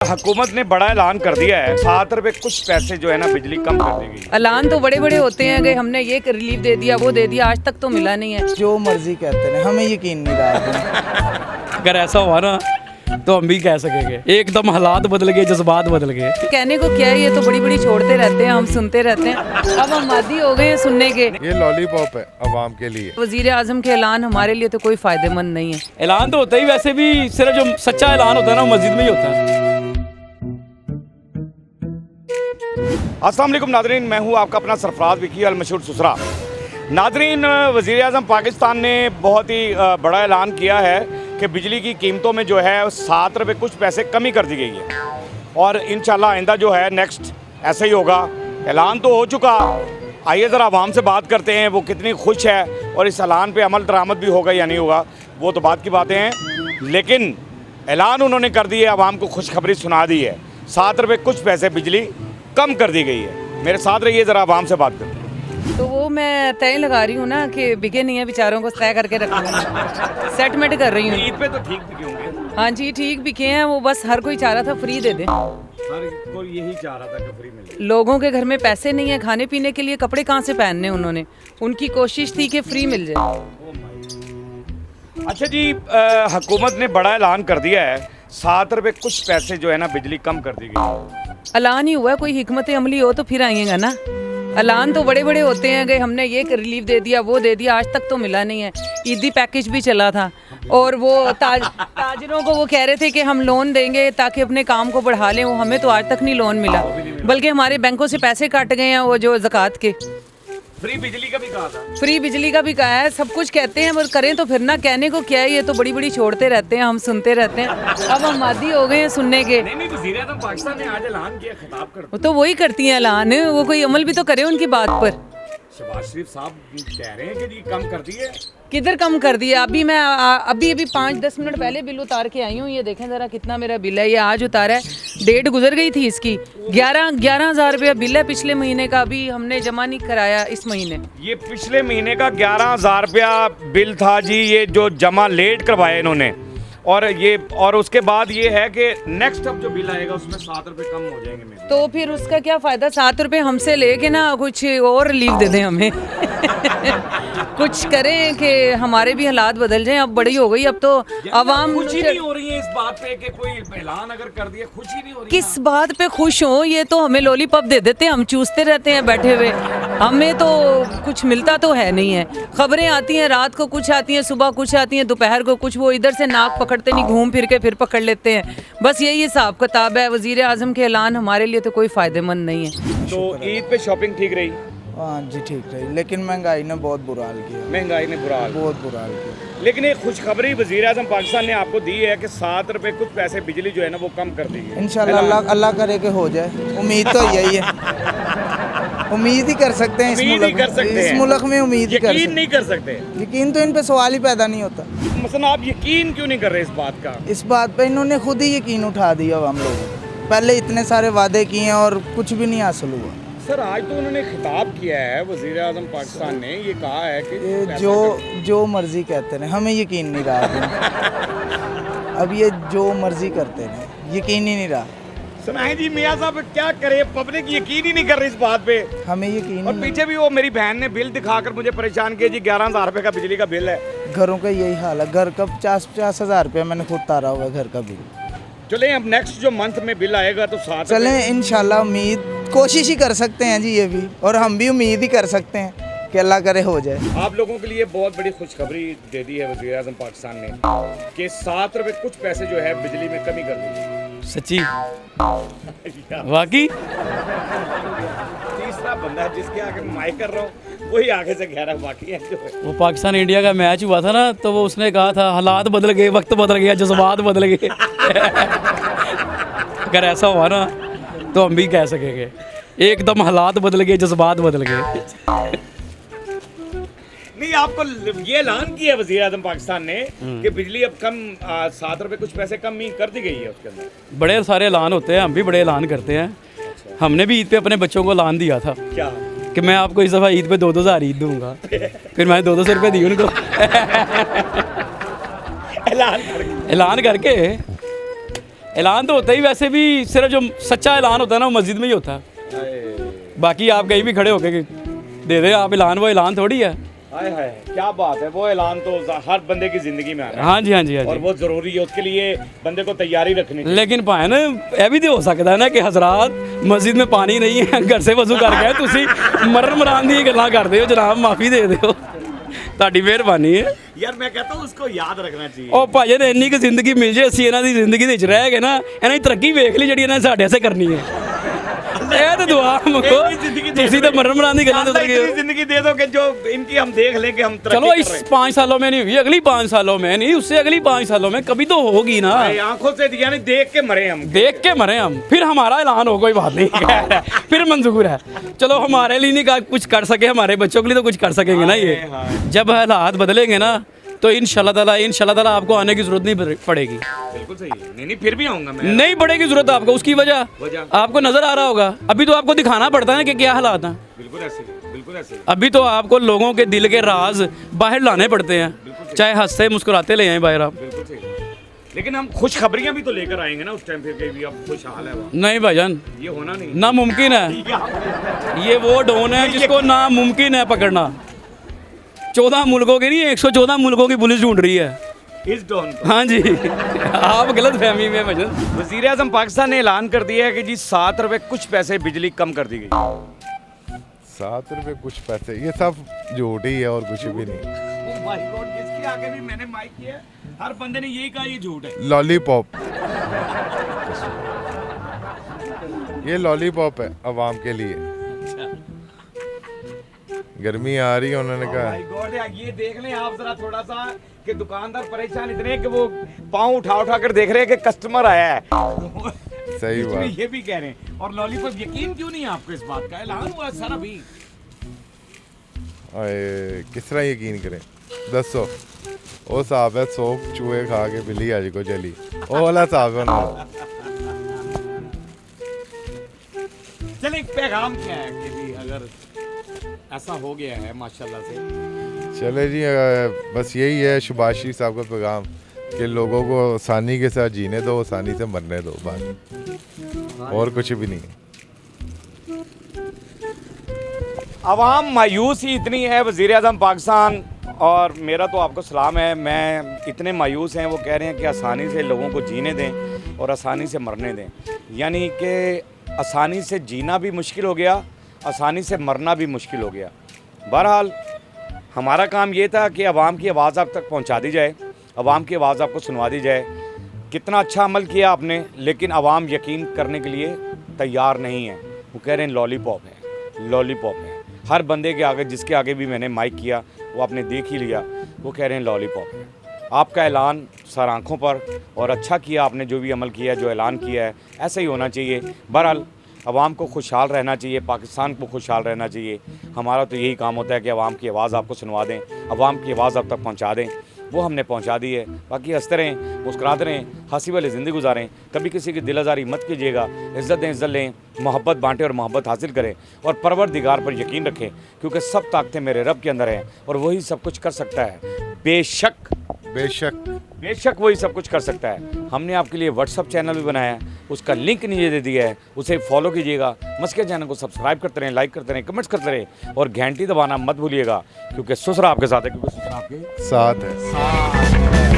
हुकूमत ने बड़ा ऐलान कर दिया है, 7 रुपए कुछ पैसे जो है ना बिजली कम कर दी गई। ऐलान तो बड़े बड़े होते हैं कि हमने ये रिलीफ दे दिया वो दे दिया, आज तक तो मिला नहीं है। जो मर्जी कहते हैं, हमें यकीन नहीं रहा। अगर ऐसा हुआ ना तो हम भी कह सकेंगे एकदम हालात बदल गए, जज्बात बदल गए। कहने को क्या है, ये तो बड़ी बड़ी छोड़ते रहते हैं, हम सुनते रहते हैं। अब हम आदी हो गए हैं सुनने के। ये लॉलीपॉप है अवाम के लिए। वजीर आजम के ऐलान हमारे लिए तो कोई फायदेमंद नहीं है। ऐलान तो होता ही, वैसे भी सिर्फ जो सच्चा ऐलान होता है ना वो मस्जिद में ही होता है। अस्सलाम वालेकुम नादरीन, मैं हूं आपका अपना सरफराज विकी अल मशहूर सुसरा। नादरीन, वज़ीर आज़म पाकिस्तान ने बहुत ही बड़ा ऐलान किया है कि बिजली की कीमतों में जो है 7 रुपये कुछ पैसे कमी कर दी गई है और इंशाल्लाह आइंदा जो है नेक्स्ट ऐसा ही होगा। ऐलान तो हो चुका, आइए ज़रा आवाम से बात करते हैं वो कितनी खुश है और इस ऐलान पे अमल दरामद भी होगा या नहीं होगा, वो तो बात की बातें हैं। लेकिन ऐलान उन्होंने कर दी है, आवाम को खुशखबरी सुना दी है, 7 रुपये कुछ पैसे बिजली कम कर दी गई है। मेरे साथ रहिए, ज़रा आवाम से बात करते हैं। तो वो मैं तय लगा रही हूँ ना कि बिके नहीं है बेचारों को, तय करके रखना सेटमेंट कर रही हूँ। ईद पे तो ठीक बिके होंगे। हाँ जी, ठीक बिके हैं वो, बस हर कोई चाह रहा था फ्री दे दे। हर कोई यही चाह रहा था कि फ्री मिल जाए। लोगों के घर में पैसे नहीं है खाने पीने के लिए, कपड़े कहाँ से पहनने उन्होंने, उनकी कोशिश थी कि फ्री मिल जाए। अच्छा जी, हुकूमत ने बड़ा ऐलान कर दिया है, 7 रुपये कुछ पैसे जो है ना बिजली कम कर दी गई। ऐलान ही हुआ, कोई हिकमत अमली हो तो फिर आइएगा ना। ऐलान तो बड़े बड़े होते हैं कि हमने ये रिलीफ दे दिया वो दे दिया, आज तक तो मिला नहीं है। ईदी पैकेज भी चला था और वो ताजरों को वो कह रहे थे कि हम लोन देंगे ताकि अपने काम को बढ़ा लें, वो हमें तो आज तक नहीं लोन मिला, बल्कि हमारे बैंकों से पैसे काट गए हैं वो जो ज़कात के। फ्री बिजली का भी कहा था। फ्री बिजली का भी कहा है, सब कुछ कहते हैं, पर करें तो फिर ना। कहने को क्या है, ये तो बड़ी बड़ी छोड़ते रहते हैं, हम सुनते रहते हैं। अब हम आदी हो गए हैं सुनने के। नहीं, वज़ीर आज़म पाकिस्तान ने आज ऐलान किया, खिताब कर। वो तो वही करती हैं ऐलान, वो कोई अमल भी तो करे उनकी बात पर। शहबाज शरीफ साहब कह रहे हैं कि जी कम कर दिए। किधर कम कर दिया? अभी मैं अभी 5-10 मिनट पहले बिल उतार के आई हूँ, ये देखें ज़रा कितना मेरा बिल है। ये आज उतारा है, डेट गुजर गई थी इसकी। 11,000 रुपया बिल है पिछले महीने का, अभी हमने जमा नहीं कराया इस महीने। ये पिछले महीने का 11,000 रुपया बिल था जी, ये जो जमा लेट करवाया इन्होंने। और उसके बाद ये है कि नेक्स्ट अब जो बिल आएगा उसमें 7 रुपये कम हो जाएंगे मेरे। तो फिर उसका क्या फ़ायदा? 7 रुपये हमसे लेके ना कुछ और रिलीफ दे दें हमें। कुछ करें कि हमारे भी हालात बदल जाएं। अब बड़ी हो गई, अब तो आवाम खुशी नहीं हो रही है इस बात पे कि कोई ऐलान अगर कर दिया, खुशी नहीं हो रही। किस बात पे खुश हो? ये तो हमें लॉलीपॉप दे देते हैं, हम चूसते रहते हैं बैठे हुए, हमें तो कुछ मिलता तो है नहीं है। खबरें आती हैं रात को कुछ आती हैं, सुबह कुछ आती हैं, दोपहर को कुछ। वो इधर से नाक पकड़ते नहीं, घूम फिर के फिर पकड़ लेते हैं। बस यही हिसाब किताब है। वज़ीर आज़म के ऐलान हमारे लिए तो कोई फ़ायदेमंद नहीं है। तो ईद पे शॉपिंग ठीक रही? हाँ जी, ठीक रही, लेकिन महंगाई ने बहुत बुरा हाल किया। महंगाई ने बुरा हाल, बहुत बुरा हाल किया। लेकिन एक खुशखबरी वज़ीर आज़म पाकिस्तान ने आपको दी है कि 7 रुपये कुछ पैसे बिजली जो है ना वो कम कर दी है। इंशाल्लाह अल्लाह करे कि हो जाए, उम्मीद तो यही है। उम्मीद ही कर सकते हैं, उम्मीद ही कर सकते हैं। इस मुल्क में उम्मीद ही कर यकीन सकते नहीं कर सकते। हैं। यकीन तो इन पे सवाल ही पैदा नहीं होता। मसलन आप यकीन क्यों नहीं कर रहे इस बात का? इस बात पे इन्होंने खुद ही यकीन उठा दिया हम लोगों। पहले इतने सारे वादे किए हैं और कुछ भी नहीं हासिल हुआ। सर, आज तो उन्होंने खिताब किया है, वज़ीर आज़म पाकिस्तान ने ये कहा है कि ये जो मर्जी कहते हैं, हमें यकीन नहीं रहा। अब ये जो मर्जी करते हैं, यकीन ही नहीं रहा। सुनाए जी मियाँ साहब, क्या करे, पब्लिक यकीन ही नहीं कर रही इस बात पे। हमें यकीन और नहीं। पीछे भी वो मेरी बहन ने बिल दिखाकर मुझे परेशान किया जी, 11,000 रुपये का बिजली का बिल है। घरों का यही हाल है, घर का 50-50 हज़ार रुपया मैंने खुद तारा हुआ है घर का बिल। चलें, अब नेक्स्ट जो मंथ में बिल आएगा तो 7 चलें, इंशाल्लाह उम्मीद कोशिश ही कर सकते हैं जी, ये भी, और हम भी उम्मीद ही कर सकते हैं कि अल्लाह करे हो जाए। आप लोगों के लिए बहुत बड़ी खुशखबरी दे दी है वज़ीर आज़म पाकिस्तान ने कि 7 रुपये कुछ पैसे जो है बिजली में कमी कर दी। सच्ची वाकई तीसरा बंदा जिसके आगे माइक कर रहा हूँ वही आगे से कह रहा है, बाकी है जो है। वो पाकिस्तान इंडिया का मैच हुआ था ना, तो वो उसने कहा था हालात बदल गए, वक्त बदल गया, जज्बात बदल गए। अगर ऐसा हुआ ना तो हम भी कह सकेंगे एकदम हालात बदल गए, जज्बात बदल गए। नहीं, आपको ये ऐलान किया वज़ीर आज़म पाकिस्तान ने कि बिजली अब कम 7 रुपये कुछ पैसे कम ही कर दी गई है उसके अंदर। बड़े सारे ऐलान होते हैं, हम भी बड़े ऐलान करते हैं। हमने भी ईद पे अपने बच्चों को ऐलान दिया था क्या कि मैं आपको इस दफ़ा ईद पे 2-2 हज़ार ईद दूंगा। फिर मैंने 200 रुपये दी उनको। ऐलान करके ऐलान तो होता ही वैसे भी सिर्फ जो सच्चा ऐलान होता है ना वो मस्जिद में ही होता है। बाकी आप कहीं भी खड़े होके दे दे आप ऐलान, वो ऐलान थोड़ी है। हाय हाय क्या बात है, वो ऐलान तो हर बंदे की जिंदगी में आना है। हाँ जी हाँ जी हाँ और जी। वो जरूरी है, उसके लिए बंदे को तैयारी रखनी चाहिए। लेकिन भाई ना यह भी तो हो सकता है ना कि हजरात मस्जिद में पानी नहीं है, घर से वजू कर गए, तुसी मरण मरान दी गल्लां करदे हो, जनाब माफी दे दिओ, ਤੁਹਾਡੀ ਮਿਹਰਬਾਨੀ ਹੈ। यार मैं कहता हूँ उसको याद रखना चाहिए। ਉਹ ਭਾਜੀ ਨੇ ਇੰਨੀ ਕੁ ਜ਼ਿੰਦਗੀ ਮਿਲ ਜੇ, ਅਸੀਂ ਇਹਨਾਂ ਦੀ ਜ਼ਿੰਦਗੀ ਦੇ ਵਿੱਚ ਰਹਿ ਗਏ ਨਾ, ਇਹਨਾਂ ਦੀ ਤਰੱਕੀ ਵੇਖ ਲਈ ਜਿਹੜੀ ਇਹਨਾਂ ਨੇ ਸਾਡੇ ਵਾਸਤੇ ਕਰਨੀ ਹੈ। ਇਹ ਤਾਂ ਦੁਆ ਮੰਗੋ, ਤੁਸੀਂ ਤਾਂ ਮਰਨ ਮਰਾਨ ਦੀ ਗੱਲਾਂ ਤੇ ਉਤਰ ਗਏ इतनी हो। जिंदगी दे दो कि जो इनकी हम देख लें कि हम तरक्की चलो कर इस रहे हैं। 5 सालों में नहीं हुई, अगली 5 सालों में नहीं, उससे अगली 5 सालों में कभी तो होगी ना। भाई, आंखों से दिया नहीं, देख के मरे हम। देख के मरे हम, फिर हमारा ऐलान हो, कोई बात नहीं है, फिर मंजूर है। चलो हमारे लिए नहीं कुछ कर सके, हमारे बच्चों के लिए तो कुछ कर सकेंगे ना ये। जब हालात बदलेंगे ना तो इंशाल्लाह ताला आपको आने की जरूरत नहीं पड़ेगी। बिल्कुल सही है। नहीं फिर भी आऊंगा मैं। नहीं पड़ेगी जरूरत आपको, उसकी वजह आपको नजर आ रहा होगा। अभी तो आपको दिखाना पड़ता है कि क्या हालात हैं। बिल्कुल ऐसे ही, बिल्कुल ऐसे ही। अभी तो आपको लोगों के दिल के राज बाहर लाने पड़ते हैं, चाहे हंसते मुस्कुराते ले आए बाहर आप। बिल्कुल सही। लेकिन हम खुशखबरियां भी तो लेकर आएंगे ना उस टाइम, फिर भी अब खुशहाल है वो। नहीं भाईजान, ये होना नहीं। नामुमकिन है, ये वो डोन है जिसको नामुमकिन है पकड़ना। 14 मुल्कों की नहीं, 114 मुल्कों की पुलिस ढूंढ रही है इस डॉन को। हाँ जी। आप गलत फहमी में भाईजान। वज़ीर आज़म पाकिस्तान ने ऐलान कर दिया है कि जी 7 रुपए कुछ पैसे बिजली कम कर दी गई। 7 रुपए कुछ पैसे, ये सब झूठ ही है और कुछ भी नहीं। ओ माय गॉड, इसके आगे भी मैंने माइक किया है, हर बंदे ने यही कहा ये झूठ है। लॉलीपॉप, ये लॉलीपॉप है अवाम के लिए। गर्मी आ रही है, उन्होंने कहा माय गॉड, ये देख लें आप जरा थोड़ा सा कि दुकानदार परेशान इतने हैं कि वो पाँव उठा उठा कर देख रहे हैं कि कस्टमर आया है। सही इसमें बात। ये भी कह रहे हैं। और लॉलीपॉप, यकीन क्यों नहीं है आपको इस बात का? ऐलान हुआ सर अभी। ओए, किस तरह यकीन करें, दसो। वो साहब है, 100 चूहे खा के बिल्ली आज को चली, वो वाला साहब है उन्होंने। चले एक पैगाम क्या है कि जी अगर ऐसा हो गया है माशाल्लाह से। चले जी, बस यही है शुभाशी साहब का पैगाम कि लोगों को आसानी के साथ जीने दो, आसानी से मरने दो, बात और कुछ भी नहीं। अवाम मायूस ही इतनी है वज़ीर आज़म पाकिस्तान, और मेरा तो आपको सलाम है, मैं इतने मायूस हैं, वो कह रहे हैं कि आसानी से लोगों को जीने दें और आसानी से मरने दें। यानी कि आसानी से जीना भी मुश्किल हो गया, आसानी से मरना भी मुश्किल हो गया। बहरहाल हमारा काम ये था कि अवाम की आवाज़ आप तक पहुंचा दी जाए, अवाम की आवाज़ आपको सुनवा दी जाए। कितना अच्छा अमल किया आपने, लेकिन अवाम यकीन करने के लिए तैयार नहीं है। वो कह रहे हैं लॉलीपॉप है, लॉलीपॉप है। हर बंदे के आगे, जिसके आगे भी मैंने माइक किया, वो आपने देख ही लिया, वो कह रहे हैं लॉलीपॉप है। आपका ऐलान सर आँखों पर, और अच्छा किया आपने जो भी अमल किया, जो ऐलान किया है, ऐसा ही होना चाहिए। बहरहाल अवाम को खुशहाल रहना चाहिए, पाकिस्तान को खुशहाल रहना चाहिए। हमारा तो यही काम होता है कि अवाम की आवाज़ आपको सुनवा दें, अवाम की आवाज़ आप तक पहुंचा दें। वो हमने पहुंचा दी है। बाकी हंसते रहें, मुस्कुराते रहें, हंसी वाली ज़िंदगी गुजारें। कभी किसी की दिल आज़ारी मत कीजिएगा। इज़्ज़त दें, इज़्ज़त लें, मोहब्बत बांटें और मोहब्बत हासिल करें, और परवरदिगार पर यकीन रखें, क्योंकि सब ताकतें मेरे रब के अंदर हैं और वही सब कुछ कर सकता है। बेशक बेशक बेशक वही सब कुछ कर सकता है। हमने आपके लिए व्हाट्सअप चैनल भी बनाया है, उसका लिंक नीचे दे दिया है, उसे फॉलो कीजिएगा। मस्के चैनल को सब्सक्राइब करते रहें, लाइक करते रहें, कमेंट्स करते रहें, और घंटी दबाना मत भूलिएगा, क्योंकि सुसरा आपके साथ है, क्योंकि सुसरा आपके साथ है। साथ है।